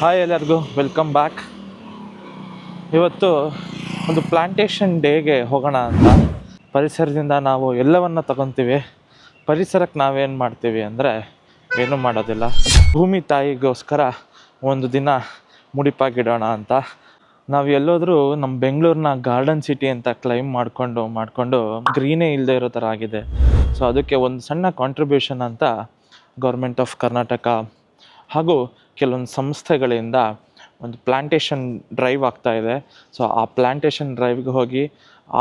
Hi ಎಲ್ಲರಿಗೂ welcome back. ಇವತ್ತು ಒಂದು ಪ್ಲಾಂಟೇಶನ್ ಡೇಗೆ ಹೋಗೋಣ ಅಂತ. ಪರಿಸರದಿಂದ ನಾವು ಎಲ್ಲವನ್ನು ತಗೊತೀವಿ, ಪರಿಸರಕ್ಕೆ ನಾವೇನು ಮಾಡ್ತೀವಿ ಅಂದರೆ ಏನೂ ಮಾಡೋದಿಲ್ಲ. ಭೂಮಿ ತಾಯಿಗೋಸ್ಕರ ಒಂದು ದಿನ ಮುಡಿಪಾಗಿಡೋಣ ಅಂತ ನಾವು ಎಲ್ಲೋದ್ರೂ ನಮ್ಮ ಬೆಂಗಳೂರನ್ನ ಗಾರ್ಡನ್ ಸಿಟಿ ಅಂತ ಕ್ಲೈಮ್ ಮಾಡಿಕೊಂಡು ಗ್ರೀನೇ ಇಲ್ಲದೆ ಇರೋ ಥರ ಆಗಿದೆ. ಸೊ ಅದಕ್ಕೆ ಒಂದು ಸಣ್ಣ ಕಾಂಟ್ರಿಬ್ಯೂಷನ್ ಅಂತ ಗೌರ್ಮೆಂಟ್ ಆಫ್ ಕರ್ನಾಟಕ ಹಾಗೂ ಕೆಲವೊಂದು ಸಂಸ್ಥೆಗಳಿಂದ ಒಂದು ಪ್ಲಾಂಟೇಶನ್ ಡ್ರೈವ್ ಆಗ್ತಾಯಿದೆ. ಸೊ ಆ ಪ್ಲಾಂಟೇಶನ್ ಡ್ರೈವ್ಗೆ ಹೋಗಿ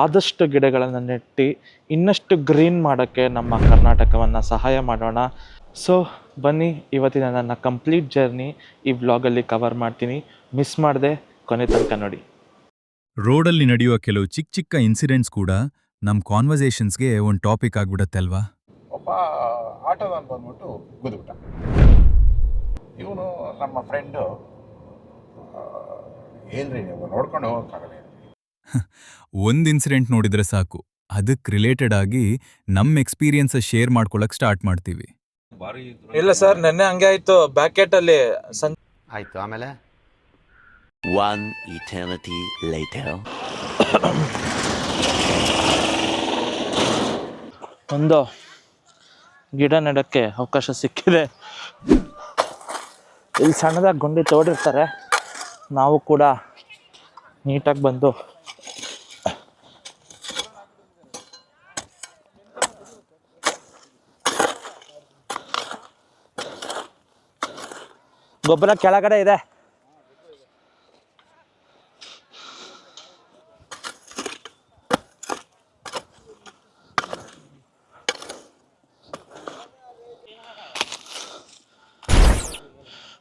ಆದಷ್ಟು ಗಿಡಗಳನ್ನು ನೆಟ್ಟು ಇನ್ನಷ್ಟು ಗ್ರೀನ್ ಮಾಡೋಕ್ಕೆ ನಮ್ಮ ಕರ್ನಾಟಕವನ್ನು ಸಹಾಯ ಮಾಡೋಣ. ಸೊ ಬನ್ನಿ, ಇವತ್ತಿನ ನನ್ನ ಕಂಪ್ಲೀಟ್ ಜರ್ನಿ ಈ ವ್ಲಾಗಲ್ಲಿ ಕವರ್ ಮಾಡ್ತೀನಿ. ಮಿಸ್ ಮಾಡದೆ ಕೊನೆ ತನಕ ನೋಡಿ. ರೋಡಲ್ಲಿ ನಡೆಯುವ ಕೆಲವು ಚಿಕ್ಕ ಚಿಕ್ಕ ಇನ್ಸಿಡೆಂಟ್ಸ್ ಕೂಡ ನಮ್ಮ ಕಾನ್ವರ್ಸೇಷನ್ಸ್ಗೆ ಒಂದು ಟಾಪಿಕ್ ಆಗ್ಬಿಡತ್ತೆ ಅಲ್ವಾ? ಒಬ್ಬ ಆಟೋದವನು ಬಂದ್ಬಿಟ್ಟು ಗುದ್ಬಿಟ್ಟ. ಇವನು ನಮ್ಮ ಫ್ರೆಂಡು, ಏನ್ರಿ ನೀವು ನೋಡ್ಕೊಂಡು ಹೋಗೋಕ್ಕಾಗಲ್ಲ. ಒಂದು ಇನ್ಸಿಡೆಂಟ್ ನೋಡಿದ್ರೆ ಸಾಕು, ಅದಕ್ಕೆ ರಿಲೇಟೆಡ್ ಆಗಿ ನಮ್ಮ ಎಕ್ಸ್ಪೀರಿಯನ್ಸ್ ಶೇರ್ ಮಾಡ್ಕೊಳಕ್ ಸ್ಟಾರ್ಟ್ ಮಾಡ್ತೀವಿ. ಇಲ್ಲ ಸರ್, ನೆನ್ನೆ ಹಂಗೆ ಆಯಿತು. ಬ್ಯಾಕೆಟಲ್ಲಿ ಆಯ್ತು. ಆಮೇಲೆ One eternity later. ಒಂದು ಗಿಡ ನೆಡೋಕ್ಕೆ ಅವಕಾಶ ಸಿಕ್ಕಿದೆ. ಇಲ್ಲಿ ಸಣ್ಣದಾಗಿ ಗುಂಡಿ ತೋಡಿರ್ತಾರೆ. ನಾವು ಕೂಡ ನೀಟಾಗಿ ಬಂದು ಗೊಬ್ಬರ ಕೆಳಗಡೆ ಇದೆ.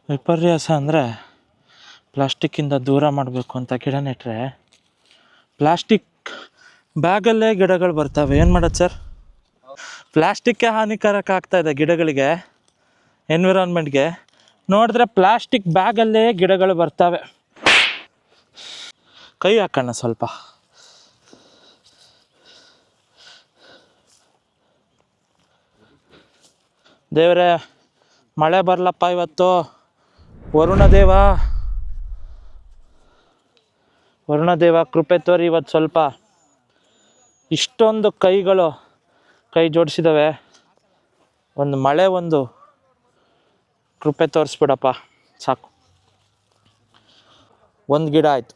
ವಿಪರ್ಯಾಸ ಅಂದರೆ ಪ್ಲಾಸ್ಟಿಕ್ಕಿಂದ ದೂರ ಮಾಡಬೇಕು ಅಂತ ಗಿಡ ನೆಟ್ಟರೆ ಪ್ಲಾಸ್ಟಿಕ್ ಬ್ಯಾಗಲ್ಲೇ ಗಿಡಗಳು ಬರ್ತವೆ. ಏನು ಮಾಡೋದು ಸರ್? ಪ್ಲಾಸ್ಟಿಕ್ಕೇ ಹಾನಿಕಾರಕ ಆಗ್ತಾಯಿದೆ ಗಿಡಗಳಿಗೆ, ಎನ್ವಿರಾನ್ಮೆಂಟ್ಗೆ. ನೋಡಿದ್ರೆ ಪ್ಲಾಸ್ಟಿಕ್ ಬ್ಯಾಗಲ್ಲೇ ಗಿಡಗಳು ಬರ್ತವೆ. ಕೈ ಹಾಕೋಣ ಸ್ವಲ್ಪ. ದೇವರೇ, ಮಳೆ ಬರಲಪ್ಪ ಇವತ್ತು. ವರುಣದೇವ ಕೃಪೆ ತೋರಿ ಇವತ್ತು ಸ್ವಲ್ಪ. ಇಷ್ಟೊಂದು ಕೈಗಳು ಕೈ ಜೋಡಿಸಿದವೆ. ಒಂದು ಮಳೆ, ಒಂದು ಕೃಪೆ ತೋರಿಸ್ಬಿಡಪ್ಪ ಸಾಕು. ಒಂದು ಗಿಡ ಆಯಿತು.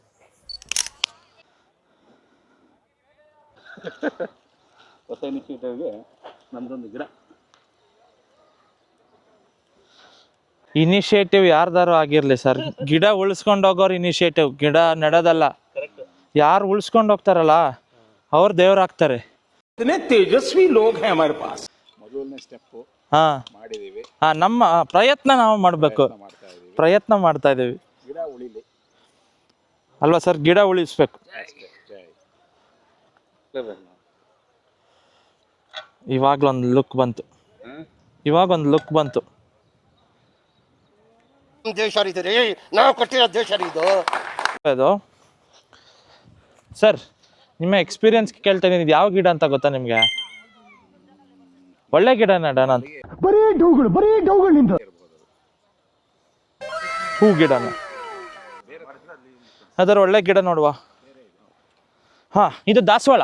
ಹೊಸ ಇನಿಷಿಯೇಟಿವ್ಗೆ ನಮ್ಮದೊಂದು ಗಿಡ. ಇನಿಷಿಯೇಟಿವ್ ಯಾರ್ದಾರು ಆಗಿರಲಿ ಸರ್, ಗಿಡ ಉಳಿಸ್ಕೊಂಡು ಹೋಗೋರು ಇನಿಷಿಯೇಟಿವ್, ಗಿಡ ನೆಡೋದಲ್ಲ. ಯಾರು ಉಳಿಸ್ಕೊಂಡು ಹೋಗ್ತಾರಲ್ಲ ಅವ್ರು ದೇವ್ರಾಗ್ತಾರೆ. ತೇಜಸ್ವಿ ಲೋಕ ಹೈ ಹಮಾರೆ ಪಾಸ್. ಮೊದಲನೇ ಸ್ಟೆಪ್ಪು ಮಾಡಿದೀವಿ. ನಮ್ಮ ಪ್ರಯತ್ನ ನಾವು ಮಾಡಬೇಕು, ಪ್ರಯತ್ನ ಮಾಡ್ತಾ ಇದ್ದೀವಿ. ಗಿಡ ಉಳಿಲಿ ಅಲ್ವಾ ಸರ್? ಗಿಡ ಉಳಿಸ್ಬೇಕು. ಇವಾಗಲೊಂದು ಲುಕ್ ಬಂತು. ದೇಶ ರೀ, ನಾವು ಕೊಟ್ಟಿರೋ ದೇಶ ಇದು. ಅದು ಸರ್, ನಿಮ್ಮ ಎಕ್ಸ್ಪೀರಿಯನ್ಸ್ ಕೇಳ್ತಾ ಇದ್ದೀನಿ. ಇದು ಯಾವ ಗಿಡ ಅಂತ ಗೊತ್ತಾ ನಿಮಗೆ? ಒಳ್ಳೆ ಗಿಡ ನೆಡೋಣ ಅಂತ. ಹೂ ಗಿಡನ ಅದರ ಒಳ್ಳೆ ಗಿಡ ನೋಡುವ. ಇದು ದಾಸವಾಳ.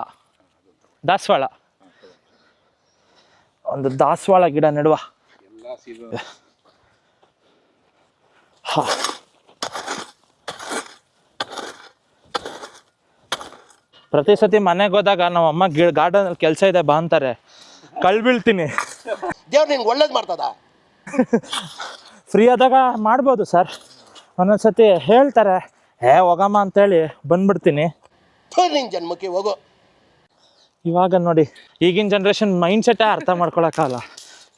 ಒಂದು ದಾಸವಾಳ ಗಿಡ ನೆಡುವ. ಪ್ರತಿ ಸತಿ ಮನೆಗೆ ಹೋದಾಗ ನಮ್ಮ ಅಮ್ಮ ಗಾರ್ಡನಲ್ಲಿ ಕೆಲಸ ಇದೆ ಬಾ ಅಂತಾರೆ. ಬೀಳ್ತೀನಿ. ದೇವ್ರು ನಿಂಗೆ ಒಳ್ಳೇದು ಮಾಡ್ತದ. ಫ್ರೀ ಆದಾಗ ಮಾಡ್ಬೋದು ಸರ್. ಒಂದೊಂದ್ಸತಿ ಹೇಳ್ತಾರೆ, ಹೋಗಮ್ಮ ಅಂತೇಳಿ ಬಂದ್ಬಿಡ್ತೀನಿ. ನಿನ್ನ ಜನ್ಮಕ್ಕೆ ಹೋಗೋ. ಇವಾಗ ನೋಡಿ, ಈಗಿನ ಜನ್ರೇಷನ್ ಮೈಂಡ್ಸೆಟ್ಟೇ ಅರ್ಥ ಮಾಡ್ಕೊಳಕ್ಕಾಗಲ್ಲ.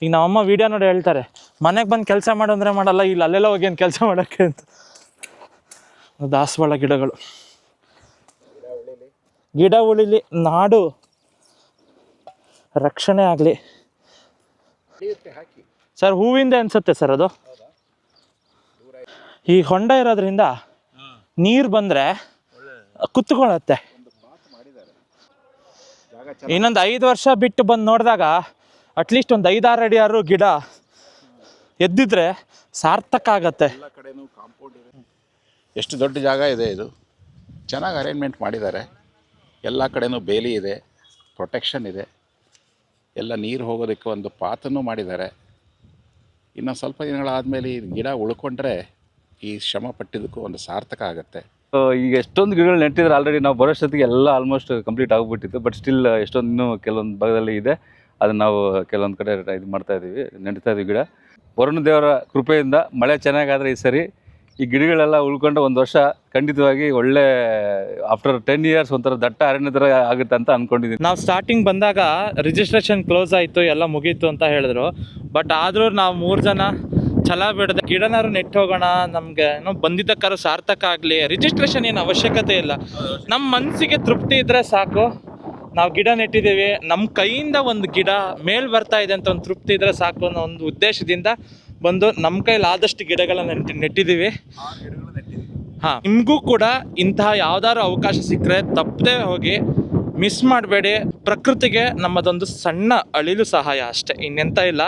ಈಗ ನಮ್ಮಮ್ಮ ವೀಡಿಯೋ ನೋಡಿ ಹೇಳ್ತಾರೆ, ಮನೆಗೆ ಬಂದು ಕೆಲಸ ಮಾಡು ಅಂದರೆ ಮಾಡಲ್ಲ, ಇಲ್ಲಿ ಅಲ್ಲೆಲ್ಲ ಹೋಗಿ ಏನು ಕೆಲಸ ಮಾಡೋಕ್ಕೆ ಅಂತ. ದಾಸವಾಳ ಗಿಡಗಳು. ಗಿಡ ಉಳಿಲಿ, ನಾಡು ರಕ್ಷಣೆ ಆಗಲಿ ಸರ್. ಹೂವಿಂದ ಅನ್ಸುತ್ತೆ ಸರ್ ಅದು. ಈ ಹೊಂಡ ಇರೋದ್ರಿಂದ ನೀರು ಬಂದರೆ ಕುತ್ಕೊಳ್ಳುತ್ತೆ. ಇನ್ನೊಂದು 5 ವರ್ಷ ಬಿಟ್ಟು ಬಂದು ನೋಡಿದಾಗ ಅಟ್ಲೀಸ್ಟ್ ಒಂದು 5-6 ಅಡಿ ಗಿಡ ಎದ್ದಿದ್ರೆ ಸಾರ್ಥಕ ಆಗತ್ತೆ. ಎಲ್ಲ ಕಡೆನೂ ಕಾಂಪೌಂಡ್ ಇದೆ. ಎಷ್ಟು ದೊಡ್ಡ ಜಾಗ ಇದೆ ಇದು, ಚೆನ್ನಾಗಿ ಅರೇಂಜ್ಮೆಂಟ್ ಮಾಡಿದ್ದಾರೆ. ಎಲ್ಲ ಕಡೆನೂ ಬೇಲಿ ಇದೆ, ಪ್ರೊಟೆಕ್ಷನ್ ಇದೆ, ಎಲ್ಲ ನೀರು ಹೋಗೋದಕ್ಕೆ ಒಂದು ಪಾತನ್ನು ಮಾಡಿದ್ದಾರೆ. ಇನ್ನು ಸ್ವಲ್ಪ ದಿನಗಳಾದಮೇಲೆ ಈ ಗಿಡ ಉಳ್ಕೊಂಡ್ರೆ ಈ ಶ್ರಮ ಪಟ್ಟಿದ್ದಕ್ಕೂ ಒಂದು ಸಾರ್ಥಕ ಆಗುತ್ತೆ. ಈಗ ಎಷ್ಟೊಂದು ಗಿಡಗಳು ನೆಟ್ಟಿದ್ರೆ ಆಲ್ರೆಡಿ ನಾವು ಬರೋಷ್ಟೊತ್ತಿಗೆ ಎಲ್ಲ ಆಲ್ಮೋಸ್ಟ್ ಕಂಪ್ಲೀಟ್ ಆಗಿಬಿಟ್ಟಿತ್ತು. ಬಟ್ ಸ್ಟಿಲ್ ಎಷ್ಟೊಂದು ಇನ್ನೂ ಕೆಲವೊಂದು ಭಾಗದಲ್ಲಿ ಇದೆ. ಅದನ್ನು ನಾವು ಕೆಲವೊಂದು ಕಡೆ ಇದು ಮಾಡ್ತಾ ಇದ್ದೀವಿ, ನೆಡ್ತಾ ಇದ್ದೀವಿ ಗಿಡ. ವರುಣ ದೇವರ ಕೃಪೆಯಿಂದ ಮಳೆ ಚೆನ್ನಾಗಾದರೆ ಈ ಸರಿ ಈ ಗಿಡಗಳೆಲ್ಲ ಉಳ್ಕೊಂಡು ಒಂದು ವರ್ಷ ಖಂಡಿತವಾಗಿ ಒಳ್ಳೆ ಆಫ್ಟರ್ 10 years ಒಂಥರ ದಟ್ಟ ಅರಣ್ಯ ಥರ ಆಗುತ್ತೆ ಅಂತ ಅಂದ್ಕೊಂಡಿದ್ದೀನಿ. ನಾವು ಸ್ಟಾರ್ಟಿಂಗ್ ಬಂದಾಗ ರಿಜಿಸ್ಟ್ರೇಷನ್ ಕ್ಲೋಸ್ ಆಯಿತು, ಎಲ್ಲ ಮುಗೀತು ಅಂತ ಹೇಳಿದ್ರು. ಬಟ್ ಆದರೂ ನಾವು 3 ಜನ ಛಲ ಬಿಡದೆ ಗಿಡನಾರು ನೆಟ್ಟು ಹೋಗೋಣ, ನಮಗೆ ಏನೋ ಬಂದಿದ್ದಕ್ಕಾರು ಸಾರ್ಥಕ ಆಗಲಿ. ರಿಜಿಸ್ಟ್ರೇಷನ್ ಏನು ಅವಶ್ಯಕತೆ ಇಲ್ಲ, ನಮ್ಮ ಮನಸ್ಸಿಗೆ ತೃಪ್ತಿ ಇದ್ದರೆ ಸಾಕು. ನಾವು ಗಿಡ ನೆಟ್ಟಿದ್ದೀವಿ, ನಮ್ಮ ಕೈಯಿಂದ ಒಂದು ಗಿಡ ಮೇಲ್ ಬರ್ತಾ ಇದೆ ಅಂತ ಒಂದು ತೃಪ್ತಿ ಇದ್ದರೆ ಸಾಕು ಅನ್ನೋ ಒಂದು ಉದ್ದೇಶದಿಂದ ಬಂದು ನಮ್ಮ ಕೈಲಿ ಆದಷ್ಟು ಗಿಡಗಳನ್ನ ನೆಟ್ಟಿದ್ದೀವಿ. ಹಾಂ, ನಿಮಗೂ ಕೂಡ ಇಂತಹ ಯಾವ್ದಾದ್ರು ಅವಕಾಶ ಸಿಕ್ಕರೆ ತಪ್ಪದೇ ಹೋಗಿ, ಮಿಸ್ ಮಾಡಬೇಡಿ. ಪ್ರಕೃತಿಗೆ ನಮ್ಮದೊಂದು ಸಣ್ಣ ಅಳಿಲು ಸಹಾಯ ಅಷ್ಟೇ, ಇನ್ನೆಂತ ಇಲ್ಲ.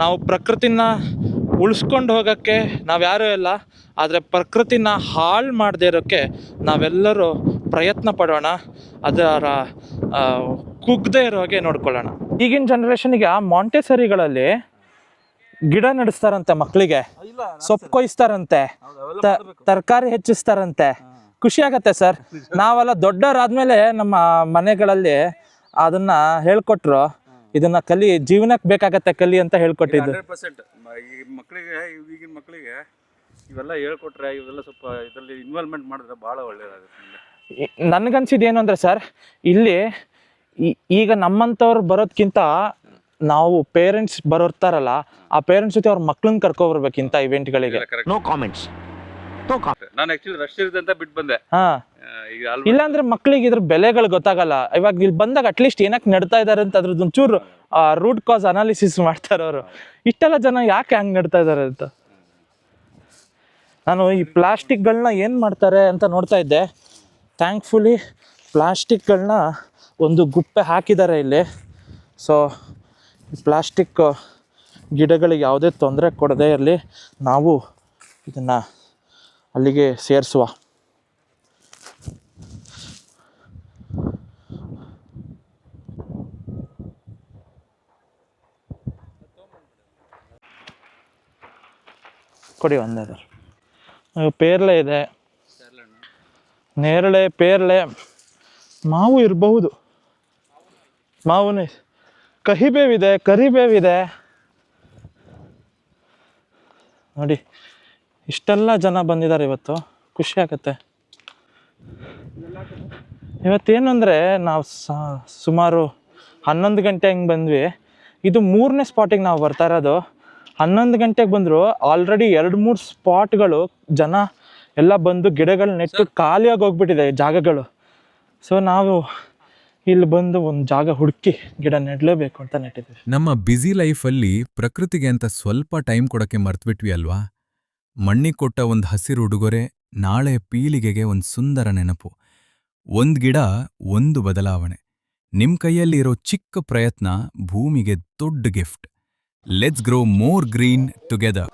ನಾವು ಪ್ರಕೃತಿನ ಉಳಿಸ್ಕೊಂಡು ಹೋಗೋಕ್ಕೆ ನಾವ್ಯಾರೂ ಇಲ್ಲ, ಆದರೆ ಪ್ರಕೃತಿನ ಹಾಳು ಮಾಡದೇ ಇರೋಕ್ಕೆ ನಾವೆಲ್ಲರೂ ಪ್ರಯತ್ನ ಪಡೋಣ. ಅದರ ಕುಗ್ಗದೇ ಇರೋ ಹಾಗೆ ನೋಡ್ಕೊಳ್ಳೋಣ. ಈಗಿನ ಜನ್ರೇಷನ್ಗೆ ಮಾಂಟೆಸರಿಗಳಲ್ಲಿ ಗಿಡ ನಡೆಸ್ತಾರಂತೆ, ಮಕ್ಕಳಿಗೆ ಸೊಪ್ಪು ಕೊಯ್ಸ್ತಾರಂತೆ, ತರಕಾರಿ ಹೆಚ್ಚಿಸ್ತಾರಂತೆ. ಖುಷಿ ಆಗತ್ತೆ ಸರ್. ನಾವೆಲ್ಲ ದೊಡ್ಡವರಾದ್ಮೇಲೆ ನಮ್ಮ ಮನೆಗಳಲ್ಲಿ ಅದನ್ನ ಹೇಳ್ಕೊಟ್ರು, ಇದನ್ನ ಕಲಿ, ಜೀವನಕ್ಕೆ ಬೇಕಾಗತ್ತೆ ಕಲಿ ಅಂತ ಹೇಳ್ಕೊಟ್ಟಿದ್ದು. 100% ಈಗಿನ ಮಕ್ಕಳಿಗೆ ಇವೆಲ್ಲ ಹೇಳ್ಕೊಟ್ರೆ, ಇವೆಲ್ಲ ಸ್ವಲ್ಪ ಇದರಲ್ಲಿ ಇನ್ವಾಲ್ವ್ಮೆಂಟ್ ಮಾಡಿದ್ರೆ ಭಾಳ ಒಳ್ಳೇದಾಗುತ್ತೆ. ನನಗನ್ಸಿದ್ದು ಏನು ಅಂದರೆ ಸರ್, ಇಲ್ಲಿ ಈಗ ನಮ್ಮಂಥವ್ರು ಬರೋದ್ಕಿಂತ ನಾವು ಪೇರೆಂಟ್ಸ್ ಬರೋರ್ತಾರಲ್ಲ, ಆ ಪೇರೆಂಟ್ಸ್ ಜೊತೆ ಅವ್ರ ಮಕ್ಳನ್ನ ಕರ್ಕೊಬರ್ಬೇಕು ಇಂಥ ಇವೆಂಟ್ಗಳಿಗೆ. No comments. ನಾನು ಆಕ್ಚುಲಿ ರಶ್ ಇರುತ್ತೆ ಅಂತ ಬಿಟ್ಟು ಬಂದೆ. ಇಲ್ಲಾಂದ್ರೆ ಮಕ್ಳಿಗೆ ಇದ್ರ ಬೆಲೆಗಳು ಗೊತ್ತಾಗಲ್ಲ. ಇವಾಗ ಇಲ್ಲಿ ಬಂದಾಗ ಅಟ್ಲೀಸ್ಟ್ ಏನಕ್ಕೆ ನೆಡ್ತಾ ಇದಾರೆ ಅಂತ ಅದ್ರದ್ದು ಒಂಚೂರು ರೂಟ್ ಕಾಸ್ ಅನಾಲಿಸಿಸ್ ಮಾಡ್ತಾರೆ ಅವರು. ಇಷ್ಟೆಲ್ಲ ಜನ ಯಾಕೆ ಹಂಗೆ ನೆಡ್ತಾ ಇದ್ದಾರೆ ಅಂತ. ನಾನು ಈ ಪ್ಲಾಸ್ಟಿಕ್ಗಳನ್ನ ಏನು ಮಾಡ್ತಾರೆ ಅಂತ ನೋಡ್ತಾ ಇದ್ದೆ. ಥ್ಯಾಂಕ್ಫುಲಿ ಪ್ಲಾಸ್ಟಿಕ್ಗಳನ್ನ ಒಂದು ಗುಪ್ಪೆ ಹಾಕಿದ್ದಾರೆ ಇಲ್ಲಿ. ಸೊ ಪ್ಲಾಸ್ಟಿಕ್ ಗಿಡಗಳಿಗೆ ಯಾವುದೇ ತೊಂದರೆ ಕೊಡದೇ ಇರಲಿ, ನಾವು ಇದನ್ನು ಅಲ್ಲಿಗೆ ಸೇರಿಸುವ. ಕೊಡಿ ಒಂದೇ. ಪೇರ್ಲೆ ಇದೆ, ನೇರಳೆ, ಪೇರ್ಲೆ, ಮಾವು ಇರಬಹುದು. ಮಾವುನೇ, ಕಹಿಬೇವಿದೆ, ಕರಿಬೇವಿದೆ. ನೋಡಿ ಇಷ್ಟೆಲ್ಲ ಜನ ಬಂದಿದ್ದಾರೆ ಇವತ್ತು, ಖುಷಿ ಆಗುತ್ತೆ. ಇವತ್ತೇನು ಅಂದರೆ ನಾವು ಸುಮಾರು 11 ಗಂಟೆ ಹಂಗೆ ಬಂದ್ವಿ. ಇದು 3ನೇ ಸ್ಪಾಟಿಗೆ ನಾವು ಬರ್ತಾ ಇರೋದು. 11 ಗಂಟೆಗೆ ಬಂದರು, ಆಲ್ರೆಡಿ 2-3 ಸ್ಪಾಟ್ಗಳು ಜನ ಎಲ್ಲ ಬಂದು ಗಿಡಗಳು ನೆಟ್ಟು ಖಾಲಿಯಾಗಿ ಹೋಗ್ಬಿಟ್ಟಿದೆ ಜಾಗಗಳು. ಸೊ ನಾವು ಇಲ್ಲಿ ಬಂದು ಒಂದು ಜಾಗ ಹುಡುಕಿ ಗಿಡ ನೆಡಲೇಬೇಕು ಅಂತ ನೆಟ್ಟಿದ್ದೀವಿ. ನಮ್ಮ ಬ್ಯುಸಿ ಲೈಫಲ್ಲಿ ಪ್ರಕೃತಿಗೆ ಅಂತ ಸ್ವಲ್ಪ ಟೈಮ್ ಕೊಡಕ್ಕೆ ಮರ್ತ್ಬಿಟ್ವಿ ಅಲ್ವಾ? ಮಣ್ಣಿಗೆ ಕೊಟ್ಟ ಒಂದು ಹಸಿರು ಉಡುಗೊರೆ, ನಾಳೆ ಪೀಳಿಗೆಗೆ ಒಂದು ಸುಂದರ ನೆನಪು. ಒಂದ್ ಗಿಡ, ಒಂದು ಬದಲಾವಣೆ. ನಿಮ್ ಕೈಯಲ್ಲಿ ಇರೋ ಚಿಕ್ಕ ಪ್ರಯತ್ನ ಭೂಮಿಗೆ ದೊಡ್ಡ gift. Let's grow more green together.